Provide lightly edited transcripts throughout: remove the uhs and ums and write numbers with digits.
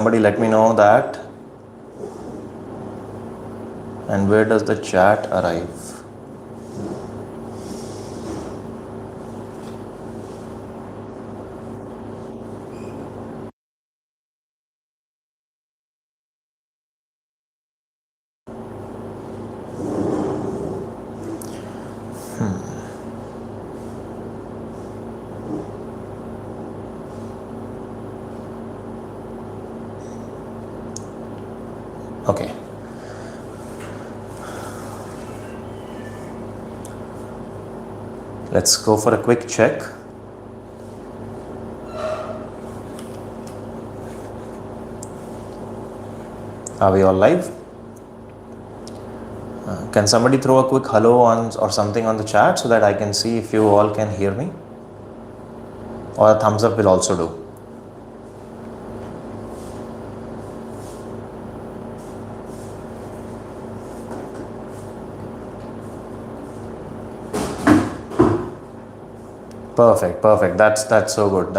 Somebody let me know that. And where does the chat arrive? Okay. Let's go for a quick check. Are we all live? Can somebody throw a quick hello on or something on the chat so that I can see if you all can hear me? Or a thumbs up will also do. Perfect. That's so good.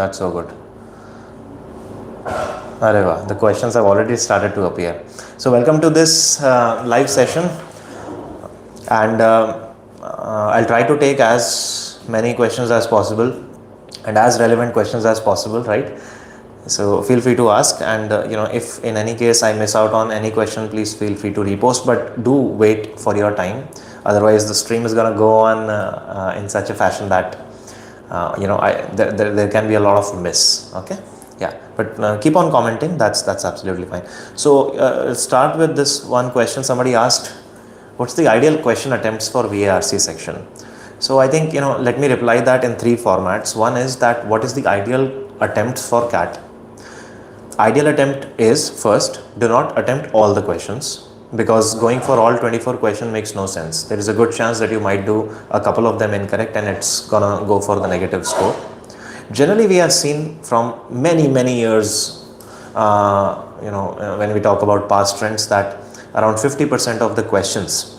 Areva, the questions have already started to appear. So welcome to this live session, and I'll try to take as many questions as possible and as relevant questions as possible, right? So feel free to ask, and if in any case I miss out on any question, please feel free to repost, but do wait for your time. Otherwise the stream is going to go on in such a fashion that there can be a lot of miss. Okay, yeah, but keep on commenting. That's absolutely fine. So let's start with this one question. Somebody asked, what's the ideal question attempts for VARC section? So I think, let me reply that in three formats. One is that what is the ideal attempt for CAT? Ideal attempt is, first, do not attempt all the questions, because going for all 24 questions makes no sense. There is a good chance that you might do a couple of them incorrect and it's gonna go for the negative score. Generally, we have seen from many years, when we talk about past trends, that around 50% of the questions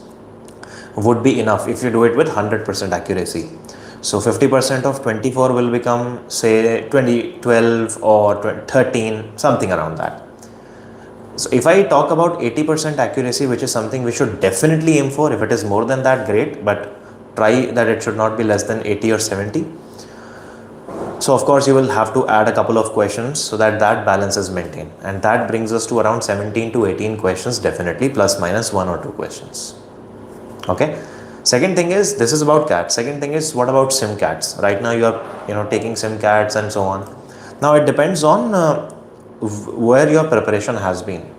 would be enough if you do it with 100% accuracy. So 50% of 24 will become, say, 12 or 13, something around that. So if I talk about 80% accuracy, which is something we should definitely aim for, if it is more than that, great, but try that it should not be less than 80 or 70. So of course you will have to add a couple of questions so that balance is maintained, and that brings us to around 17 to 18 questions, definitely, plus minus 1 or 2 questions. Okay. Second thing is, this is about CAT. Second thing is, what about SimCATs? Right now you are taking SimCATs and so on. Now it depends on where your preparation has been.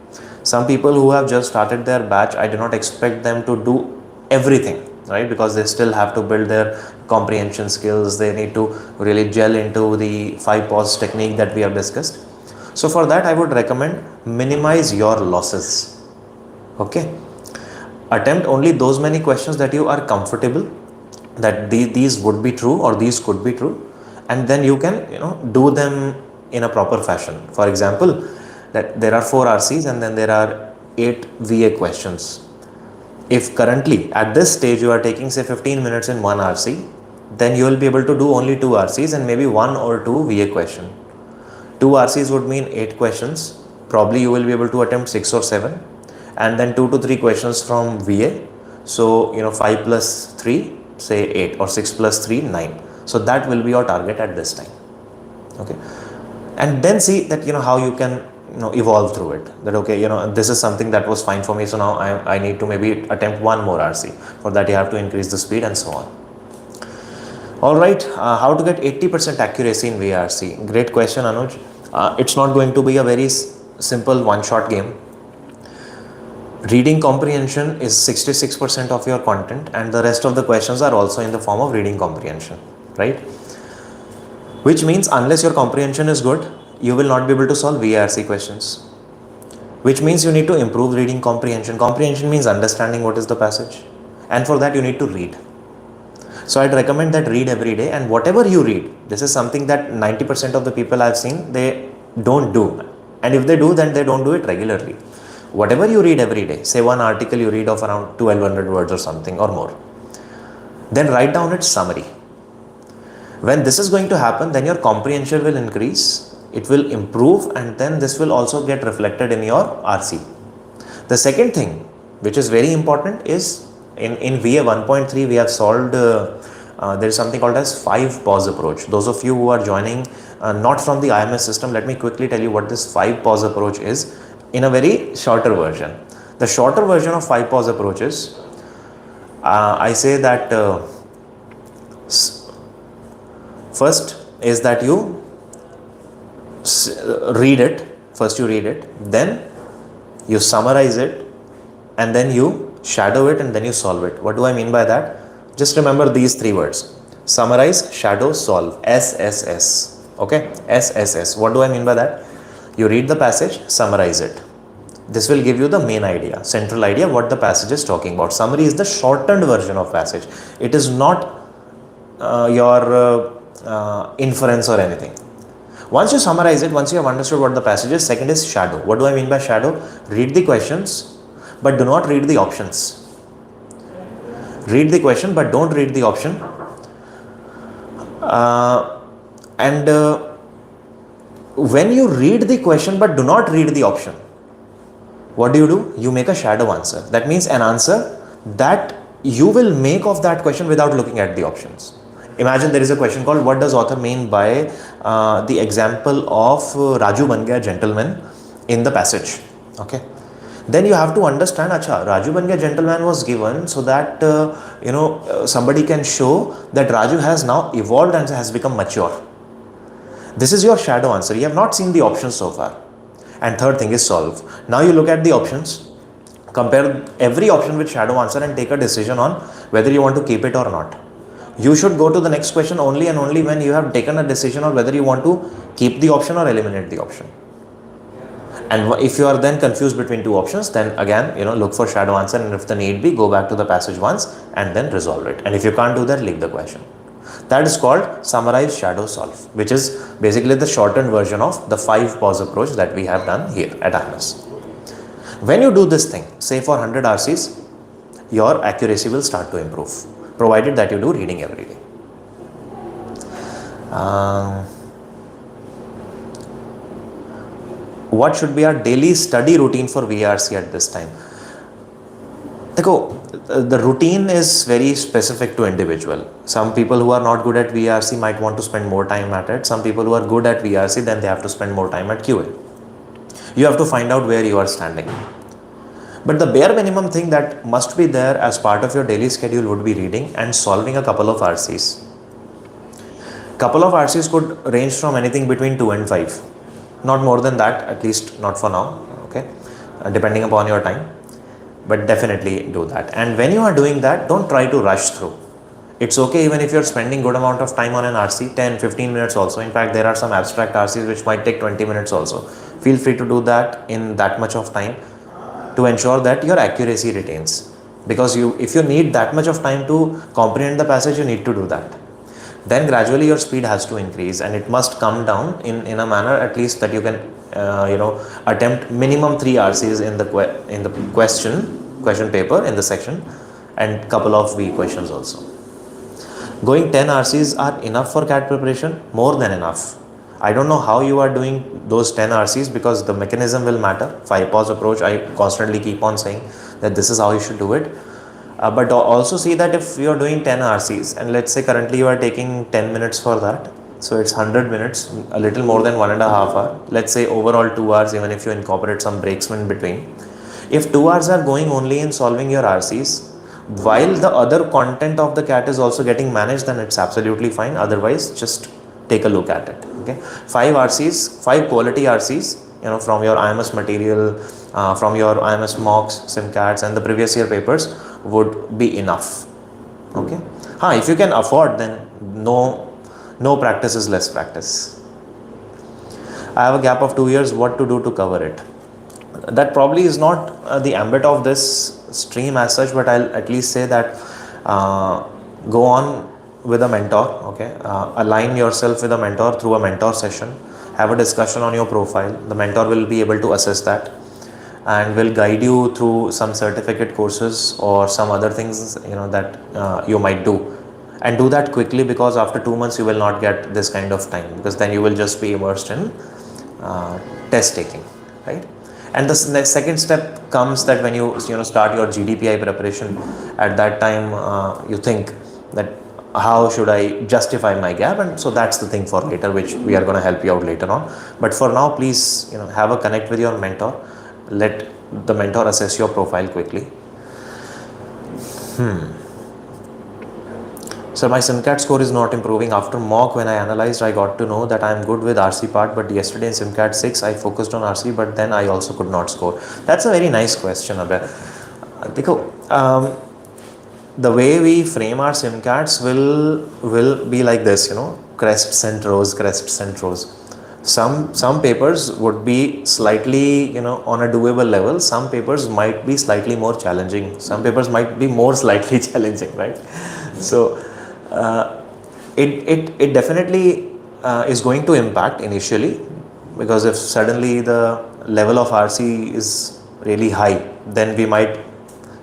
Some people who have just started their batch, I do not expect them to do everything, right? Because they still have to build their comprehension skills. They need to really gel into the 5 pause technique that we have discussed. So for that, I would recommend minimize your losses. Okay. Attempt only those many questions that you are comfortable that these would be true or these could be true, and then you can do them in a proper fashion. For example, that there are 4 RCs and then there are 8 VA questions. If currently at this stage you are taking, say, 15 minutes in 1 RC, then you will be able to do only 2 RCs and maybe 1 or 2 VA question. 2 RCs would mean 8 questions. Probably you will be able to attempt 6 or 7, and then 2 to 3 questions from VA. So 5 plus 3, say 8, or 6 plus 3, 9. So that will be your target at this time. Okay, and then see that how you can evolve through it. That okay, this is something that was fine for me, so now I need to maybe attempt 1 more RC. For that you have to increase the speed and so on. All right, how to get 80% accuracy in VARC? Great question, Anuj. It's not going to be a very simple one-shot game. Reading comprehension is 66% of your content, and the rest of the questions are also in the form of reading comprehension, right? Which means unless your comprehension is good, you will not be able to solve VARC questions. Which means you need to improve reading comprehension. Comprehension means understanding what is the passage, and for that you need to read. So I'd recommend that read every day, and whatever you read, this is something that 90% of the people I've seen, they don't do, and if they do, then they don't do it regularly. Whatever you read every day, say one article you read of around 1200 words or something or more, then write down its summary. When this is going to happen, then your comprehension will increase, it will improve, and then this will also get reflected in your RC. The second thing which is very important is in VA 1.3 we have solved there is something called as 5 pause approach. Those of you who are joining not from the IMS system, let me quickly tell you what this 5 pause approach is in a very shorter version. The shorter version of 5 pause approach is I say that first is that you read it, first you read it, then you summarize it, and then you shadow it, and then you solve it. What do I mean by that? Just remember these 3 words: summarize, shadow, solve. SSS. Okay, SSS. What do I mean by that? You read the passage, summarize it. This will give you the main idea, central idea, what the passage is talking about. Summary is the shortened version of passage. It is not your inference or anything. Once you summarize it, once you have understood what the passage is, second is shadow. What do I mean by shadow? Read the questions, but do not read the options. Read the question, but don't read the option. When you read the question, but do not read the option, what do? You make a shadow answer. That means an answer that you will make of that question without looking at the options. Imagine there is a question called, what does author mean by the example of Raju ban gaya gentleman in the passage? Okay. Then you have to understand, acha, Raju ban gaya gentleman was given so that somebody can show that Raju has now evolved and has become mature. This is your shadow answer. You have not seen the options so far. And third thing is solve. Now you look at the options, compare every option with shadow answer, and take a decision on whether you want to keep it or not. You should go to the next question only and only when you have taken a decision on whether you want to keep the option or eliminate the option. And if you are then confused between 2 options, then again, look for shadow answer, and if the need be, go back to the passage once and then resolve it. And if you can't do that, leave the question. That is called summarize, shadow, solve, which is basically the shortened version of the 5 pause approach that we have done here at IMS. When you do this thing, say for 100 RCs, your accuracy will start to improve, provided that you do reading every day. What should be our daily study routine for VRC at this time? The routine is very specific to individual. Some people who are not good at VRC might want to spend more time at it. Some people who are good at VRC, then they have to spend more time at QA. You have to find out where you are standing. But the bare minimum thing that must be there as part of your daily schedule would be reading and solving a couple of RCs. Couple of RCs could range from anything between 2 and 5. Not more than that, at least not for now, okay, depending upon your time, but definitely do that. And when you are doing that, don't try to rush through. It's okay even if you're spending good amount of time on an RC, 10, 15 minutes also. In fact, there are some abstract RCs which might take 20 minutes also. Feel free to do that in that much of time to ensure that your accuracy retains. Because if you need that much of time to comprehend the passage, you need to do that. Then gradually your speed has to increase, and it must come down in a manner at least that you can attempt minimum 3 RCs in the question paper in the section, and couple of V questions also. Going 10 RCs are enough for CAT preparation, more than enough. I don't know how you are doing those 10 RCs because the mechanism will matter. 5 pause approach, I constantly keep on saying that this is how you should do it. But also see that if you are doing 10 RCs and let's say currently you are taking 10 minutes for that, so it's 100 minutes, a little more than 1.5 hours. Let's say overall 2 hours, even if you incorporate some breaks in between. If 2 hours are going only in solving your RCs, while the other content of the CAT is also getting managed, then it's absolutely fine. Otherwise, just take a look at it. Okay, 5 RCs, 5 quality RCs, from your IMS material, from your IMS mocks, SimCATs, and the previous year papers would be enough. Okay. If you can afford, then no practice is less practice. I have a gap of 2 years. What to do to cover it? That probably is not the ambit of this stream as such, but I'll at least say that go on with a mentor. Okay, align yourself with a mentor through a mentor session. Have a discussion on your profile. The mentor will be able to assess that and will guide you through some certificate courses or some other things that you might do, and do that quickly, because after 2 months you will not get this kind of time, because then you will just be immersed in test taking, right? And the second step comes that when you start your GDPI preparation, at that time you think that how should I justify my gap, and so that's the thing for later, which we are going to help you out later on. But for now, please have a connect with your mentor. Let the mentor assess your profile quickly. So my SIMCAT score is not improving. After mock, when I analyzed, I got to know that I am good with RC part, but yesterday in SIMCAT 6, I focused on RC, but then I also could not score. That's a very nice question, Abhay. The way we frame our SIMCATs will be like this, crests and rows. Some papers would be slightly, on a doable level. Some papers might be slightly more challenging. Some papers might be more slightly challenging, right? So it definitely is going to impact initially, because if suddenly the level of RC is really high, then we might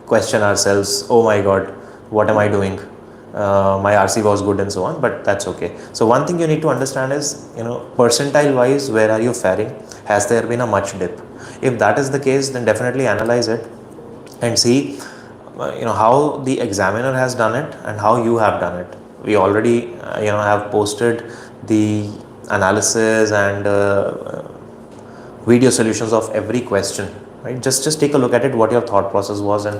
question ourselves, oh my god, what am I doing? My RC was good and so on, but that's okay. So one thing you need to understand is, percentile wise, where are you faring? Has there been a much dip? If that is the case, then definitely analyze it and see how the examiner has done it and how you have done it. We already have posted the analysis and video solutions of every question, right? Just take a look at it, what your thought process was, and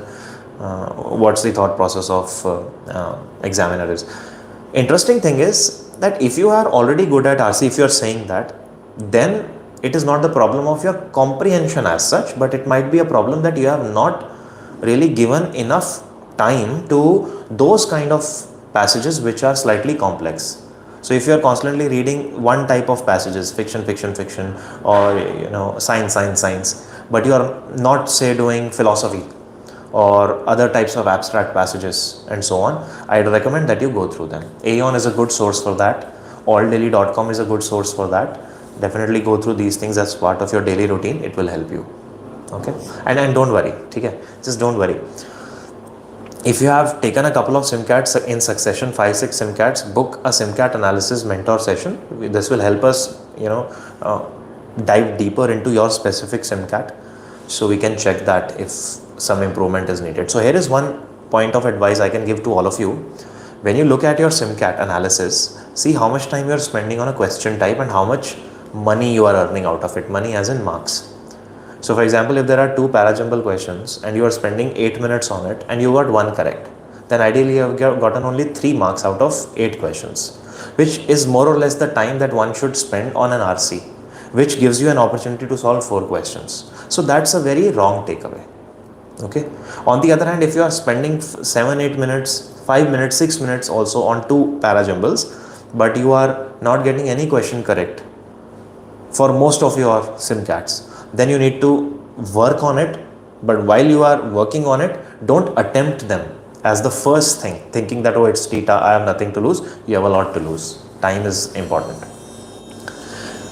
what's the thought process of examiner is. Interesting thing is that if you are already good at RC, if you are saying that, then it is not the problem of your comprehension as such, but it might be a problem that you have not really given enough time to those kind of passages which are slightly complex. So if you are constantly reading one type of passages, fiction, or science, but you are not, say, doing philosophy or other types of abstract passages and so on, I'd recommend that you go through them. Aeon is a good source for that. alldaily.com is a good source for that. Definitely go through these things as part of your daily routine. It will help you. Okay, and don't worry, okay? Just don't worry. If you have taken a couple of SIMCATs in succession, 5-6 SIMCATs, book a SIMCAT analysis mentor session. This will help us, dive deeper into your specific SIMCAT, so we can check that if some improvement is needed. So here is one point of advice I can give to all of you. When you look at your SIMCAT analysis, see how much time you are spending on a question type and how much money you are earning out of it. Money as in marks. So for example, if there are 2 parajumble questions and you are spending 8 minutes on it and you got 1 correct, then ideally you have gotten only 3 marks out of 8 questions, which is more or less the time that one should spend on an RC, which gives you an opportunity to solve 4 questions. So that's a very wrong takeaway. Okay. On the other hand, if you are spending 7-8 minutes, 5 minutes, 6 minutes also on 2 parajumbles, but you are not getting any question correct for most of your SIMCATs, then you need to work on it. But while you are working on it, don't attempt them as the first thing, thinking that, oh, it's theta, I have nothing to lose. You have a lot to lose. Time is important.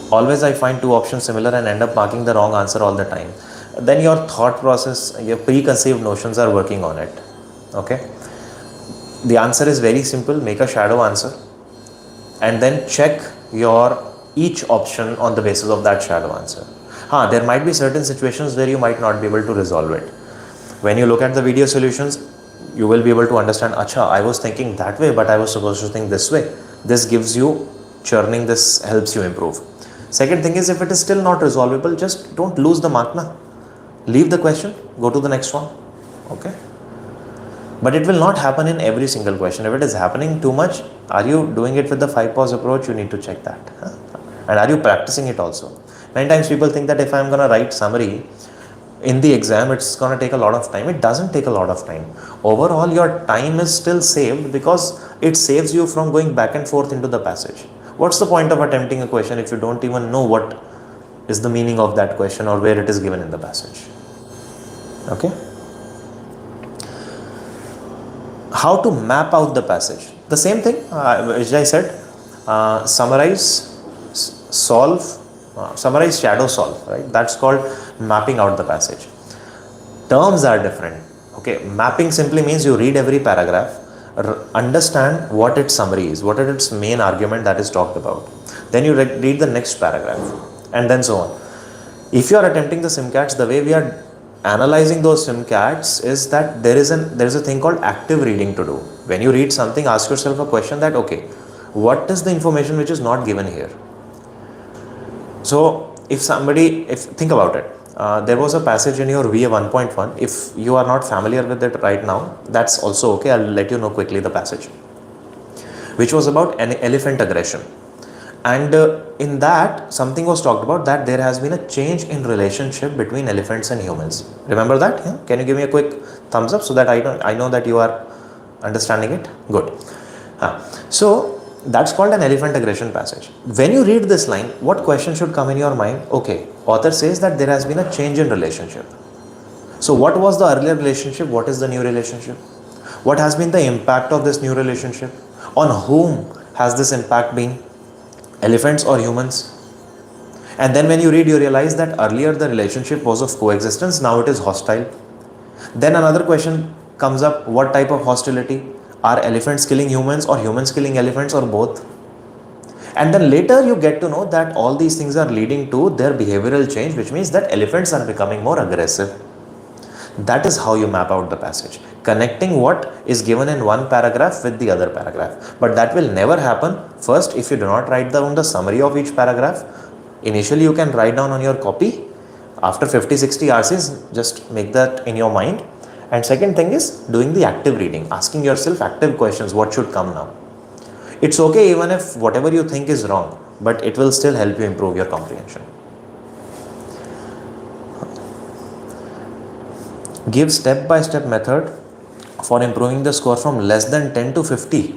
Always I find 2 options similar and end up marking the wrong answer all the time. Then your thought process, your preconceived notions are working on it. Okay. The answer is very simple. Make a shadow answer and then check your each option on the basis of that shadow answer. There might be certain situations where you might not be able to resolve it. When you look at the video solutions, you will be able to understand, acha, I was thinking that way, but I was supposed to think this way. This gives you churning, this helps you improve. Second thing is, if it is still not resolvable, just don't lose the mark na. Leave the question, go to the next one. Okay. But it will not happen in every single question. If it is happening too much, are you doing it with the 5 pause approach? You need to check that. And are you practicing it also? Many times people think that if I'm going to write summary in the exam, it's going to take a lot of time. It doesn't take a lot of time. Overall, your time is still saved because it saves you from going back and forth into the passage. What's the point of attempting a question if you don't even know what is the meaning of that question or where it is given in the passage? Okay. How to map out the passage? The same thing, which I said, summarize, solve, summarize, shadow, solve, right? That's called mapping out the passage. Terms are different. Okay, mapping simply means you read every paragraph, understand what its summary is, what is its main argument that is talked about. Then you read the next paragraph. and then so on. If you are attempting the SimCATs, the way we are analyzing those SimCATs is that there is a thing called active reading to do. When you read something, ask yourself a question that, okay, what is the information which is not given here? So if think about it, there was a passage in your VA 1.1. If you are not familiar with it right now, that's also okay. I'll let you know quickly the passage, which was about an elephant aggression. And in that, something was talked about that there has been a change in relationship between elephants and humans. Remember that? Yeah? Can you give me a quick thumbs up so that I know that you are understanding it? Good. So that's called an elephant aggression passage. When you read this line, what question should come in your mind? Okay, author says that there has been a change in relationship. So what was the earlier relationship? What is the new relationship? What has been the impact of this new relationship? On whom has this impact been? Elephants or humans? And then when you read, you realize that earlier the relationship was of coexistence, now it is hostile. Then another question comes up, what type of hostility? Are elephants killing humans or humans killing elephants or both? And then later you get to know that all these things are leading to their behavioral change, which means that elephants are becoming more aggressive. That is how you map out the passage, connecting what is given in one paragraph with the other paragraph. But that will never happen first if you do not write down the summary of each paragraph. Initially you can write down on your copy. After 50-60 RCs, just make that in your mind. And second thing is doing the active reading, asking yourself active questions, what should come now? It's okay even if whatever you think is wrong, but it will still help you improve your comprehension. Give step-by-step method for improving the score from less than 10 to 50.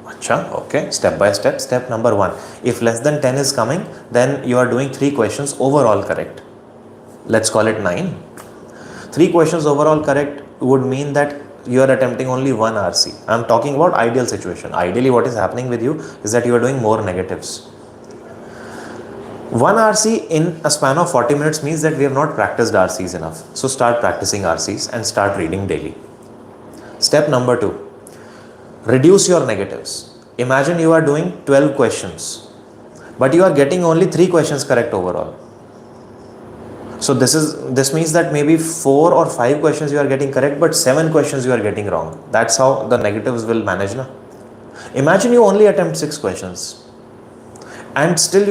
Achha, okay, step by step. Step number 1. If less than 10 is coming, then you are doing 3 questions overall correct. Let's call it 9. 3 questions overall correct would mean that you are attempting only 1 RC. I am talking about ideal situation. Ideally, what is happening with you is that you are doing more negatives. 1 RC in a span of 40 minutes means that we have not practiced RCs enough. So start practicing RCs and start reading daily. Step number 2. Reduce your negatives. Imagine you are doing 12 questions, but you are getting only 3 questions correct overall. So this means that maybe 4 or 5 questions you are getting correct, but 7 questions you are getting wrong. That's how the negatives will manage. Na? Imagine you only attempt 6 questions and still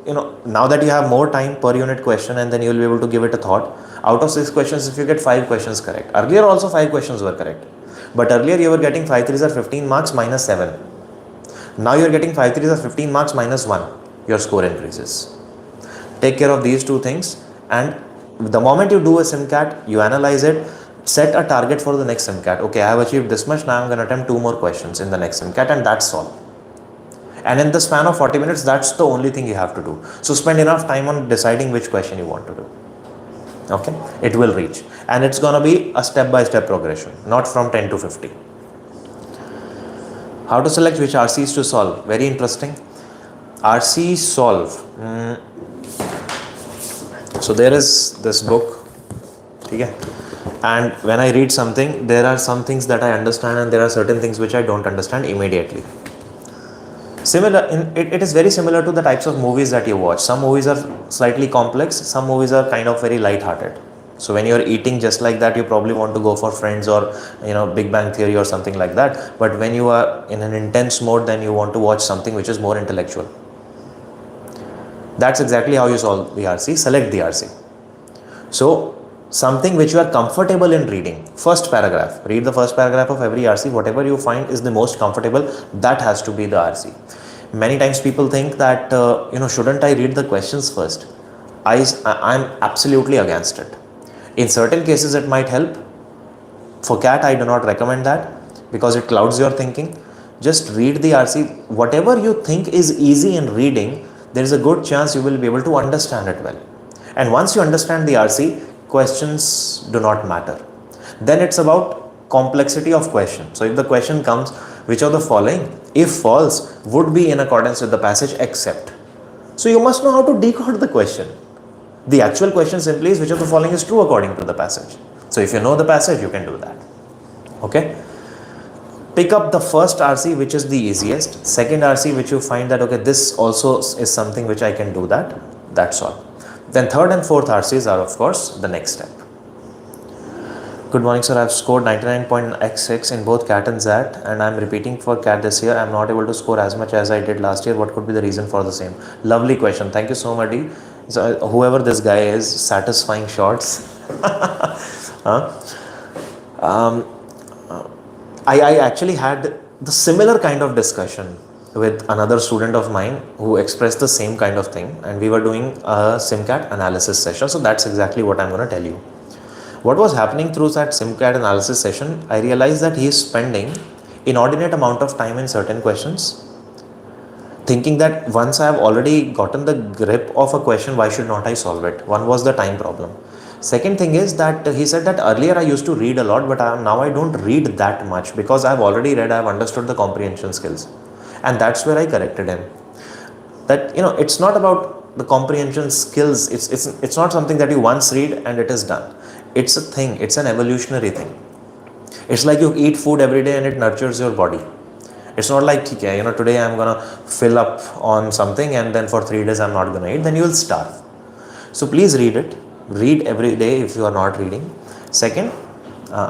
you know, now that you have more time per unit question and then you will be able to give it a thought. Out of 6 questions, if you get 5 questions correct, earlier also 5 questions were correct, but earlier you were getting 5 3s are 15 marks minus 7. Now you are getting 5 3s are 15 marks minus 1. Your score increases. Take care of these 2 things, and the moment you do a SimCAT, you analyze it, set a target for the next SimCAT. Okay, I have achieved this much, now I am going to attempt 2 more questions in the next SimCAT, and that's all. And in the span of 40 minutes, that's the only thing you have to do. So spend enough time on deciding which question you want to do. Okay, it will reach, and it's going to be a step-by-step progression, not from 10 to 50. How to select which RCs to solve? Very interesting. RC solve. So there is this book, okay? And when I read something, there are some things that I understand and there are certain things which I don't understand immediately. It is very similar to the types of movies that you watch. Some movies are slightly complex, some movies are kind of very light-hearted. So when you're eating just like that, you probably want to go for Friends or Big Bang Theory or something like that. But when you are in an intense mode, then you want to watch something which is more intellectual. That's exactly how you solve the RC. Select the RC. So something which you are comfortable in reading. First paragraph. Read the first paragraph of every RC. Whatever you find is the most comfortable, that has to be the RC. Many times people think that, shouldn't I read the questions first? I'm absolutely against it. In certain cases, it might help. For CAT, I do not recommend that because it clouds your thinking. Just read the RC. Whatever you think is easy in reading, there is a good chance you will be able to understand it well. And once you understand the RC, questions do not matter. Then it's about complexity of question. So if the question comes, which of the following, if false, would be in accordance with the passage except. So you must know how to decode the question. The actual question simply is which of the following is true according to the passage. So if you know the passage, you can do that. Okay. Pick up the first RC, which is the easiest. Second RC, which you find that, okay, this also is something which I can do that. That's all. Then third and fourth RCs are of course the next step. Good morning sir, I have scored 99.x6 in both CAT and ZAT and I am repeating for CAT this year. I am not able to score as much as I did last year. What could be the reason for the same? Lovely question. Thank you so much. So, whoever this guy is, satisfying shots. Huh? I actually had the similar kind of discussion with another student of mine who expressed the same kind of thing, and we were doing a SimCAT analysis session. So that's exactly what I'm going to tell you. What was happening through that SimCAT analysis session, I realized that he is spending inordinate amount of time in certain questions, thinking that once I have already gotten the grip of a question, why should not I solve it? One was the time problem. Second thing is that he said that earlier I used to read a lot, but now I don't read that much because I've already read, I've understood the comprehension skills. And that's where I corrected him. That, it's not about the comprehension skills. It's not something that you once read and it is done. It's a thing. It's an evolutionary thing. It's like you eat food every day and it nurtures your body. It's not like, today I'm going to fill up on something and then for 3 days I'm not going to eat. Then you will starve. So please read it. Read every day if you are not reading. Second,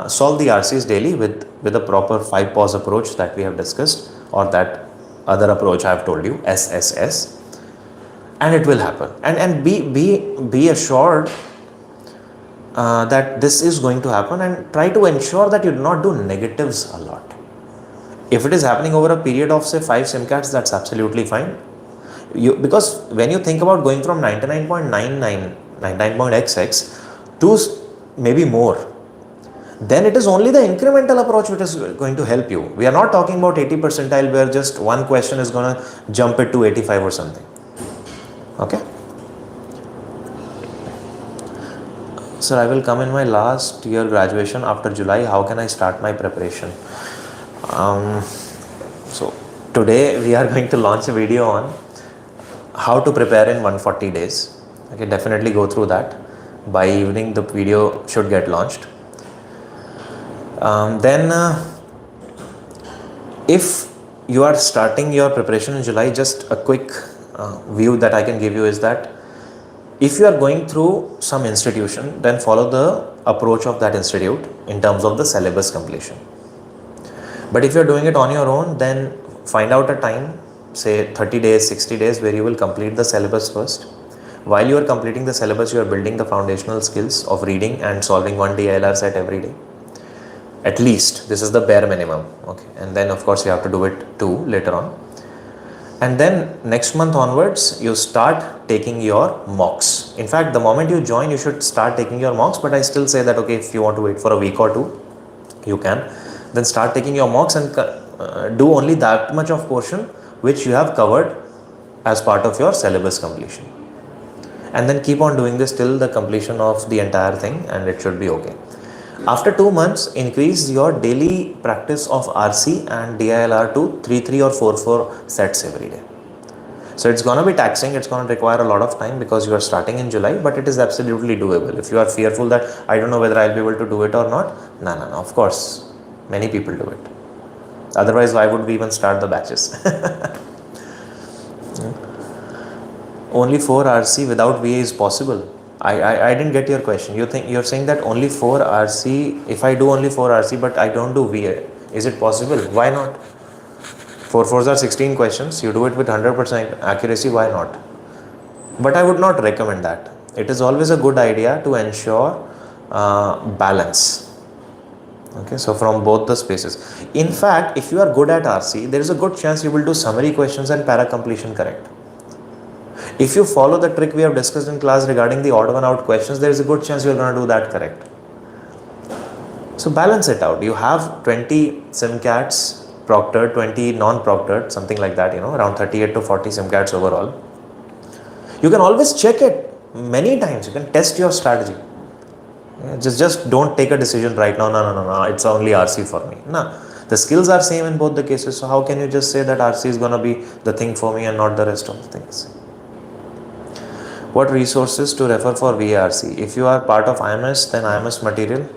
solve the RCs daily with a proper 5-pause approach that we have discussed, or that other approach I have told you, SSS, and it will happen. And be assured that this is going to happen, and try to ensure that you do not do negatives a lot. If it is happening over a period of say 5 SimCATs, that's absolutely fine. Because when you think about going from 99.xx to maybe more, then it is only the incremental approach which is going to help you. We are not talking about 80 percentile where just one question is going to jump it to 85 or something. Okay. Sir, I will come in my last year graduation after July. How can I start my preparation? So today we are going to launch a video on how to prepare in 140 days. Okay, definitely go through that. By evening the video should get launched. If you are starting your preparation in July, just a quick view that I can give you is that if you are going through some institution, then follow the approach of that institute in terms of the syllabus completion. But if you are doing it on your own, then find out a time, say 30 days, 60 days, where you will complete the syllabus first. While you are completing the syllabus, you are building the foundational skills of reading and solving one DILR set every day. At least this is the bare minimum. Okay, and then of course you have to do it too later on. And then next month onwards, you start taking your mocks. In fact, the moment you join, you should start taking your mocks. But I still say that, okay, if you want to wait for a week or two, you can. Then start taking your mocks and do only that much of portion which you have covered as part of your syllabus completion. And then keep on doing this till the completion of the entire thing, and it should be okay. After 2 months, increase your daily practice of RC and DILR to 3 or 4 sets every day. So it's going to be taxing, it's going to require a lot of time because you are starting in July, but it is absolutely doable. If you are fearful that I don't know whether I'll be able to do it or not, no, of course, many people do it. Otherwise, why would we even start the batches? Only 4 RC without VA is possible. I didn't get your question. You're saying that only 4 RC, if I do only 4 RC but I don't do VA, is it possible? Why not? 4 4s are 16 questions. You do it with 100% accuracy, why not? But I would not recommend that. It is always a good idea to ensure balance. Okay, so from both the spaces. In fact, if you are good at RC, there is a good chance you will do summary questions and para completion correct. If you follow the trick we have discussed in class regarding the odd one out questions, there is a good chance you are going to do that correct. So balance it out. You have 20 SimCATs proctored, 20 non-proctored, something like that, around 38 to 40 SimCATs overall. You can always check it many times. You can test your strategy. Just don't take a decision right now. No, it's only RC for me. No, the skills are same in both the cases. So how can you just say that RC is going to be the thing for me and not the rest of the things? What resources to refer for VARC? If you are part of IMS, then IMS material.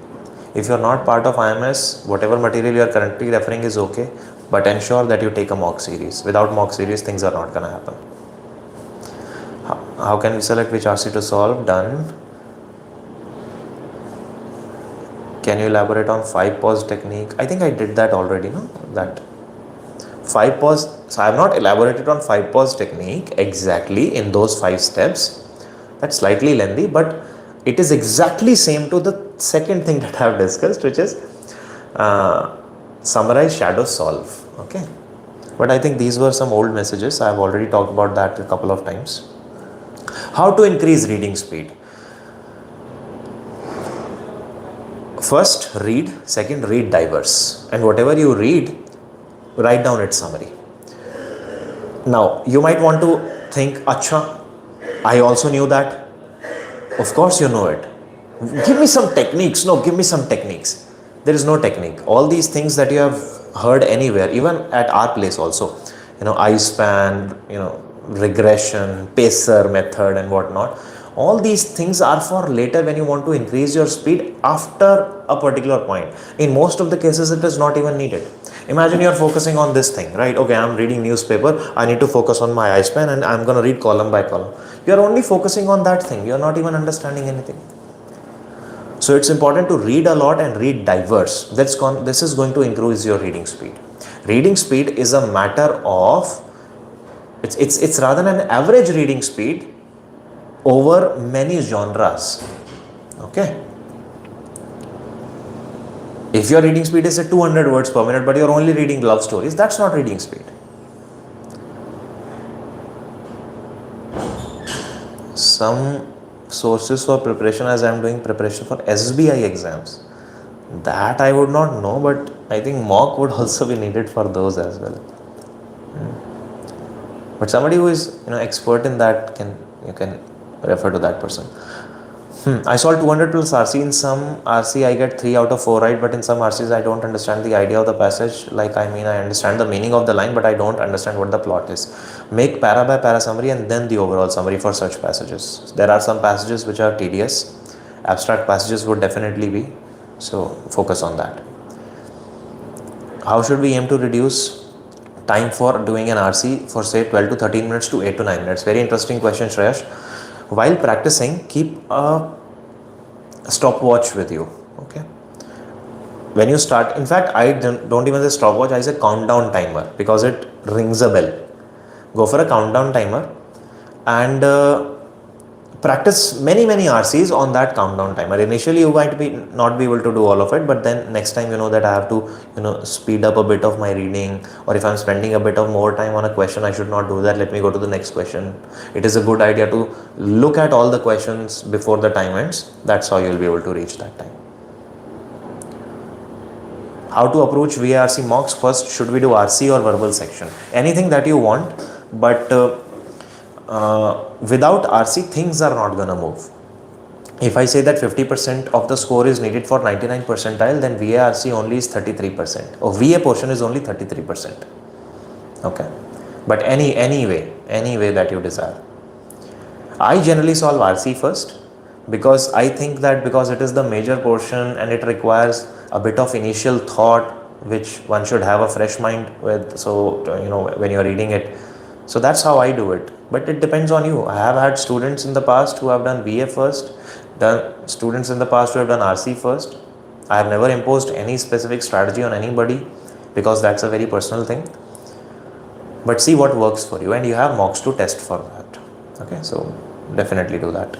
If you are not part of IMS, whatever material you are currently referring is okay, but ensure that you take a mock series. Without mock series, things are not going to happen. How can we select which RC to solve? Done. Can you elaborate on 5 pause technique? I think I did that already, no? That 5 pause. So I have not elaborated on 5 pause technique exactly in those 5 steps. That's slightly lengthy, but it is exactly same to the second thing that I have discussed, which is summarize, shadow, solve. Okay. But I think these were some old messages. I have already talked about that a couple of times. How to increase reading speed? First, read. Second, read diverse. And whatever you read, write down its summary. Now, you might want to think, Acha, I also knew that. Of course you know it. Give me some techniques. No, give me some techniques. There is no technique. All these things that you have heard anywhere, even at our place also, I span, regression, pacer method and whatnot. All these things are for later when you want to increase your speed after a particular point. In most of the cases, it is not even needed. Imagine you are focusing on this thing, right? Okay, I'm reading newspaper. I need to focus on my eye span and I'm going to read column by column. You are only focusing on that thing. You are not even understanding anything. So it's important to read a lot and read diverse. This is going to increase your reading speed. Reading speed is a matter of, it's rather an average reading speed over many genres. Okay. If your reading speed is at 200 words per minute, but you're only reading love stories, that's not reading speed. Some sources for preparation, as I'm doing preparation for SBI exams, that I would not know, but I think mock would also be needed for those as well. But somebody who is expert in that, you can refer to that person. I solved 200 plus RC. In some RC I get 3 out of 4 right, but in some RCs I don't understand the idea of the passage. I understand the meaning of the line, but I don't understand what the plot is. Make para by para summary and then the overall summary for such passages. There are some passages which are tedious. Abstract passages would definitely be. So focus on that. How should we aim to reduce time for doing an RC for say 12 to 13 minutes to 8 to 9 minutes? Very interesting question, Shreyash. While practicing, keep a stopwatch with you. Okay. When you start, in fact, I don't even say stopwatch, I say countdown timer because it rings a bell. Go for a countdown timer and practice many RCs on that countdown timer. Initially, you might not be able to do all of it, but then next time you know that I have to speed up a bit of my reading, or if I'm spending a bit of more time on a question, I should not do that. Let me go to the next question. It is a good idea to look at all the questions before the time ends. That's how you'll be able to reach that time. How to approach VARC mocks? First, should we do RC or verbal section? Anything that you want, but without RC, things are not going to move. If I say that 50% of the score is needed for 99 percentile, then VARC only is 33%. Or VA portion is only 33%. Okay. But any way that you desire. I generally solve RC first because I think that because it is the major portion and it requires a bit of initial thought which one should have a fresh mind with. So, when you're reading it. So that's how I do it. But it depends on you. I have had students in the past who have done VA first, students in the past who have done RC first. I have never imposed any specific strategy on anybody because that's a very personal thing. But see what works for you, and you have mocks to test for that. Okay, so definitely do that.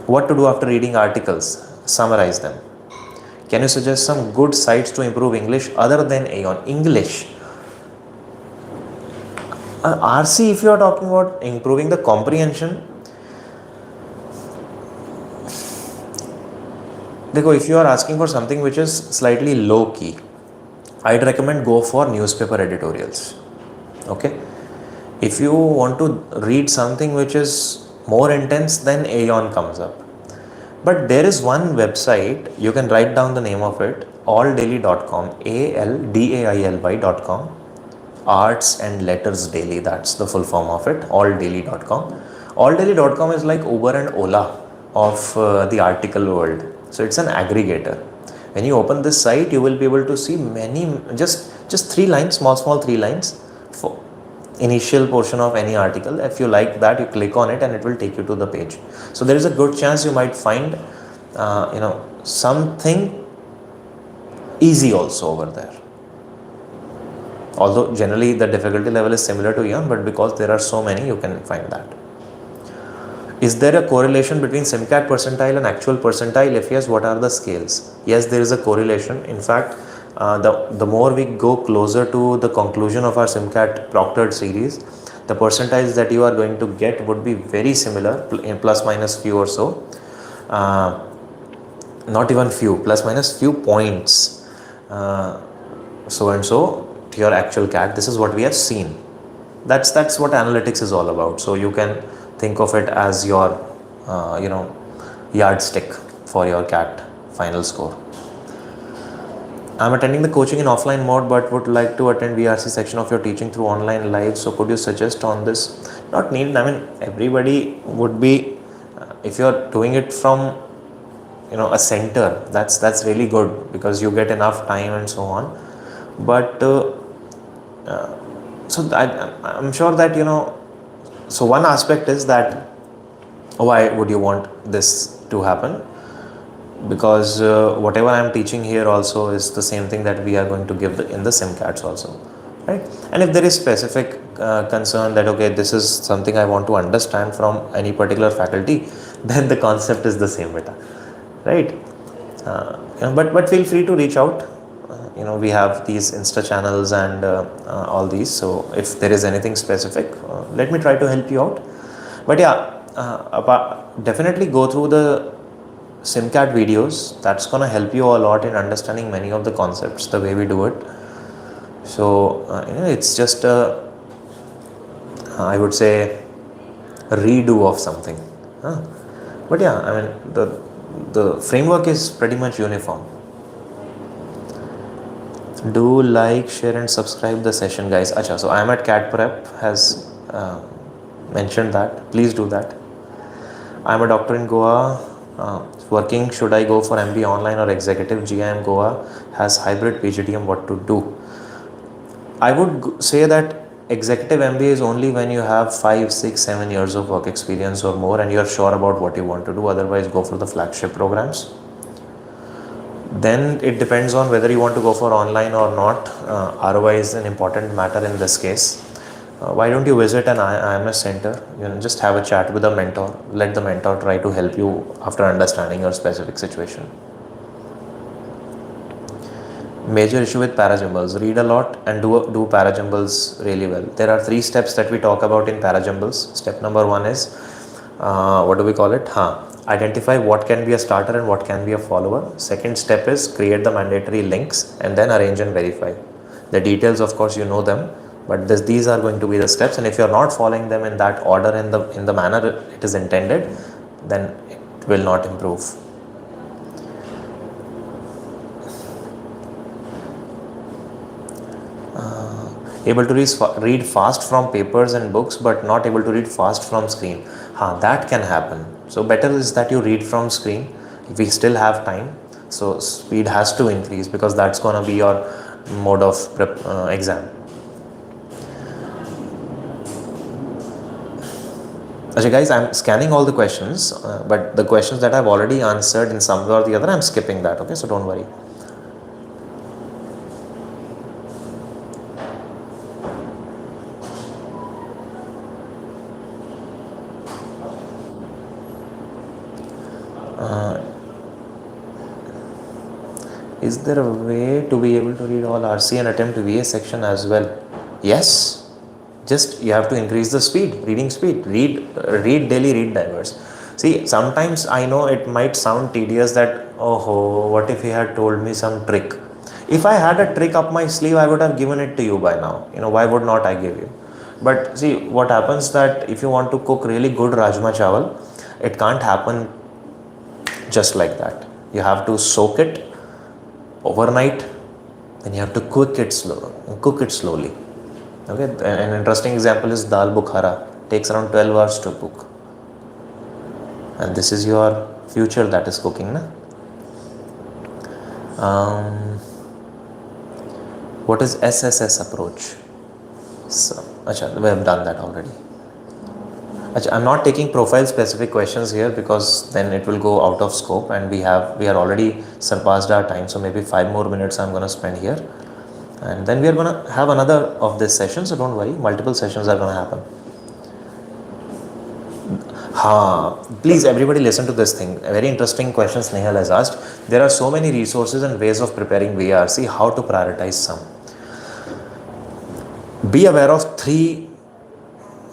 What to do after reading articles? Summarize them. Can you suggest some good sites to improve English other than Aeon? English. RC, if you are talking about improving the comprehension, if you are asking for something which is slightly low key, I'd recommend go for newspaper editorials. Okay. If you want to read something which is more intense, then Aeon comes up. But there is one website, you can write down the name of it, alldaily.com, ALDAILY.com, Arts and Letters Daily, that's the full form of it, alldaily.com. Alldaily.com is like Uber and Ola of the article world. So it's an aggregator. When you open this site, you will be able to see many, just 3 lines, small 3 lines, initial portion of any article. If you like that, you click on it and it will take you to the page. So there is a good chance you might find something easy also over there. Although generally the difficulty level is similar to EON, but because there are so many, you can find that. Is there a correlation between SIMCAT percentile and actual percentile? If yes, what are the scales? Yes, there is a correlation. In fact, the more we go closer to the conclusion of our SIMCAT proctored series, the percentiles that you are going to get would be very similar, in plus minus few or so. Not even few, plus minus few points, so and so to your actual CAT. This is what we have seen. That's what analytics is all about. So you can think of it as your yardstick for your CAT final score. I'm attending the coaching in offline mode, but would like to attend VRC section of your teaching through online live. So could you suggest on this? Not needed. I mean, everybody would be, if you're doing it from a center, that's really good, because you get enough time and so on. But so I'm sure that so one aspect is that why would you want this to happen? Because whatever I'm teaching here also is the same thing that we are going to give in the SIMCATs also, right? And if there is specific concern that okay, this is something I want to understand from any particular faculty, then the concept is the same beta, right? But feel free to reach out. We have these Insta channels and all these. So if there is anything specific, let me try to help you out. But yeah, definitely go through the SIMCAT videos. That's gonna help you a lot in understanding many of the concepts, the way we do it. So it's just I would say a redo of something. But yeah, I mean the framework is pretty much uniform. Do like, share and subscribe the session, guys. Acha, so I am at CAT Prep has mentioned that. Please do that. I am a doctor in Goa, working. Should I go for MBA online or executive? GIM Goa has hybrid PGDM. What to do? I would say that executive MBA is only when you have 5, 6, 7 years of work experience or more and you are sure about what you want to do. Otherwise, go for the flagship programs. Then it depends on whether you want to go for online or not. ROI is an important matter in this case. Why don't you visit an IMS center? Just have a chat with a mentor. Let the mentor try to help you after understanding your specific situation. Major issue with parajumbles. Read a lot and do parajumbles really well. There are 3 steps that we talk about in parajumbles. Step number 1 is what do we call it? Identify what can be a starter and what can be a follower. Second step is create the mandatory links and then arrange and verify. The details, of course, you know them, but these are going to be the steps, and if you are not following them in that order, in the manner it is intended, then it will not improve. Able to read fast from papers and books, but not able to read fast from screen. That can happen. So better is that you read from screen. If we still have time, so speed has to increase, because that's going to be your mode of exam. Okay guys, I'm scanning all the questions, but the questions that I've already answered in some way or the other, I'm skipping that. Okay, so don't worry. Is there a way to be able to read all RC and attempt VA section as well? Yes. Just you have to increase the speed, reading speed. Read daily, read diverse. See, sometimes I know it might sound tedious that, oh, what if he had told me some trick? If I had a trick up my sleeve, I would have given it to you by now. Why would not I give you? But see, what happens that if you want to cook really good rajma chawal, it can't happen just like that. You have to soak it overnight, then you have to cook it slowly. Okay, an interesting example is dal bukhara. Takes around 12 hours to cook, and this is your future that is cooking, na? What is SSS approach? So Acha, we have done that already. Acha, I'm not taking profile specific questions here because then it will go out of scope, and we are already surpassed our time. So maybe 5 more minutes I'm going to spend here, and then we are going to have another of this session. So don't worry, multiple sessions are going to happen. Please everybody listen to this thing. A very interesting question Snehal has asked. There are so many resources and ways of preparing VRC. How to prioritize some? Be aware of 3,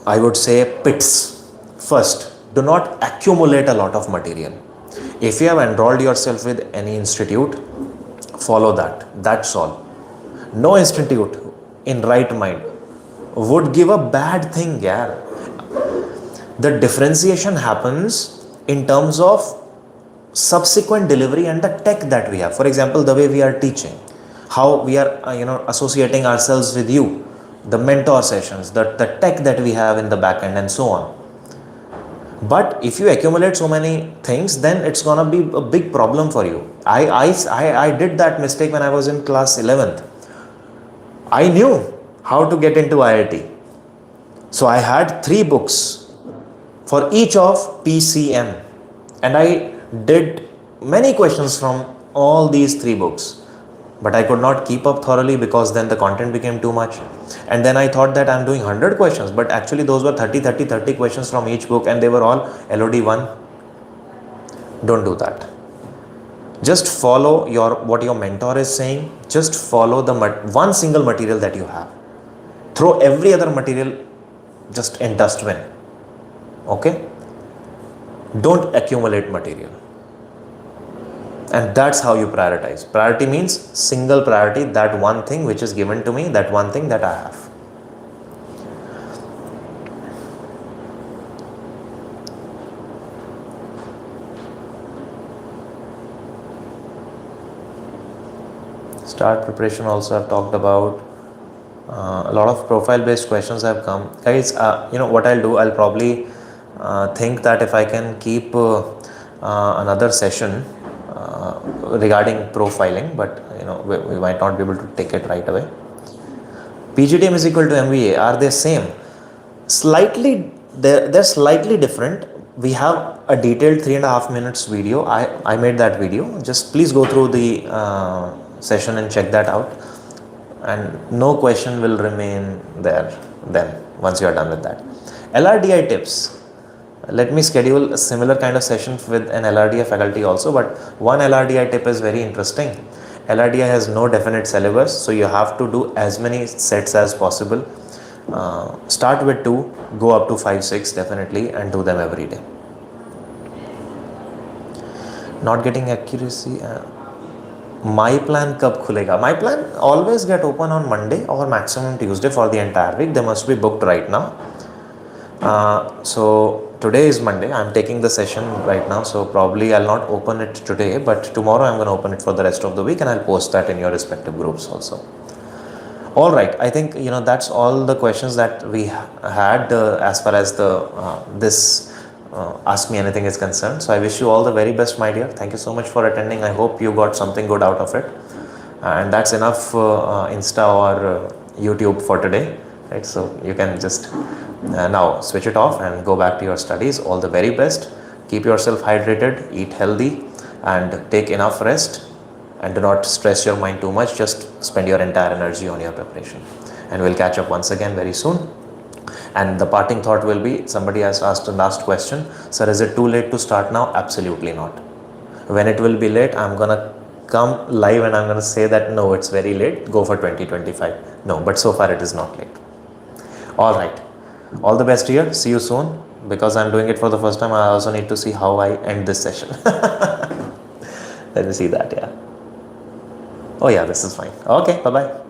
I would say, pits. First, do not accumulate a lot of material. If you have enrolled yourself with any institute, follow that. That's all. No institute in right mind would give a bad thing, yeah. The differentiation happens in terms of subsequent delivery and the tech that we have. For example, the way we are teaching, how we are associating ourselves with you, the mentor sessions, the tech that we have in the back end, and so on. But if you accumulate so many things, then it's gonna be a big problem for you. I did that mistake when I was in class 11th. I knew how to get into IIT. So I had 3 books for each of PCM, and I did many questions from all these 3 books, but I could not keep up thoroughly because then the content became too much. And then I thought that I'm doing 100 questions, but actually those were 30 questions from each book, and they were all LOD 1. Don't do that. Just follow what your mentor is saying. Just follow the one single material that you have. Throw every other material just in dustbin. Okay? Don't accumulate material. And that's how you prioritize. Priority means single priority, that one thing which is given to me, that one thing that I have. Start preparation also I've talked about. A lot of profile based questions have come. Guys, what I'll do, I'll probably think that if I can keep another session regarding profiling, but we might not be able to take it right away. PGDM is equal to MVA. Are they same? Slightly, they're slightly different. We have a detailed 3.5 minutes video. I made that video. Just please go through the session and check that out. And no question will remain there then once you are done with that. LRDI tips. Let me schedule a similar kind of session with an LRDI faculty also, but one LRDI tip is very interesting. LRDI has no definite syllabus, so you have to do as many sets as possible. Start with 2, go up to 5, 6 definitely, and do them every day. Not getting accuracy. My plan kab khulega? My plan always get open on Monday or maximum Tuesday for the entire week. They must be booked right now. So today is Monday. I'm taking the session right now, so probably I'll not open it today, but tomorrow I'm going to open it for the rest of the week, and I'll post that in your respective groups also. All right, I think that's all the questions that we had as far as the this Ask Me Anything is concerned. So I wish you all the very best, my dear. Thank you so much for attending. I hope you got something good out of it, and that's enough Insta or YouTube for today, right? So you can just now switch it off and go back to your studies. All the very best. Keep yourself hydrated, eat healthy, and take enough rest, and do not stress your mind too much. Just spend your entire energy on your preparation, and we'll catch up once again very soon. And the parting thought will be, somebody has asked the last question, sir, is it too late to start now? Absolutely not. When it will be late, I'm gonna come live and I'm gonna say that no, it's very late, go for 2025. No, but so far it is not late. All right, all the best here. See you soon. Because I'm doing it for the first time, I also need to see how I end this session. Let me see that. Yeah. Oh yeah, this is fine. Okay, bye bye.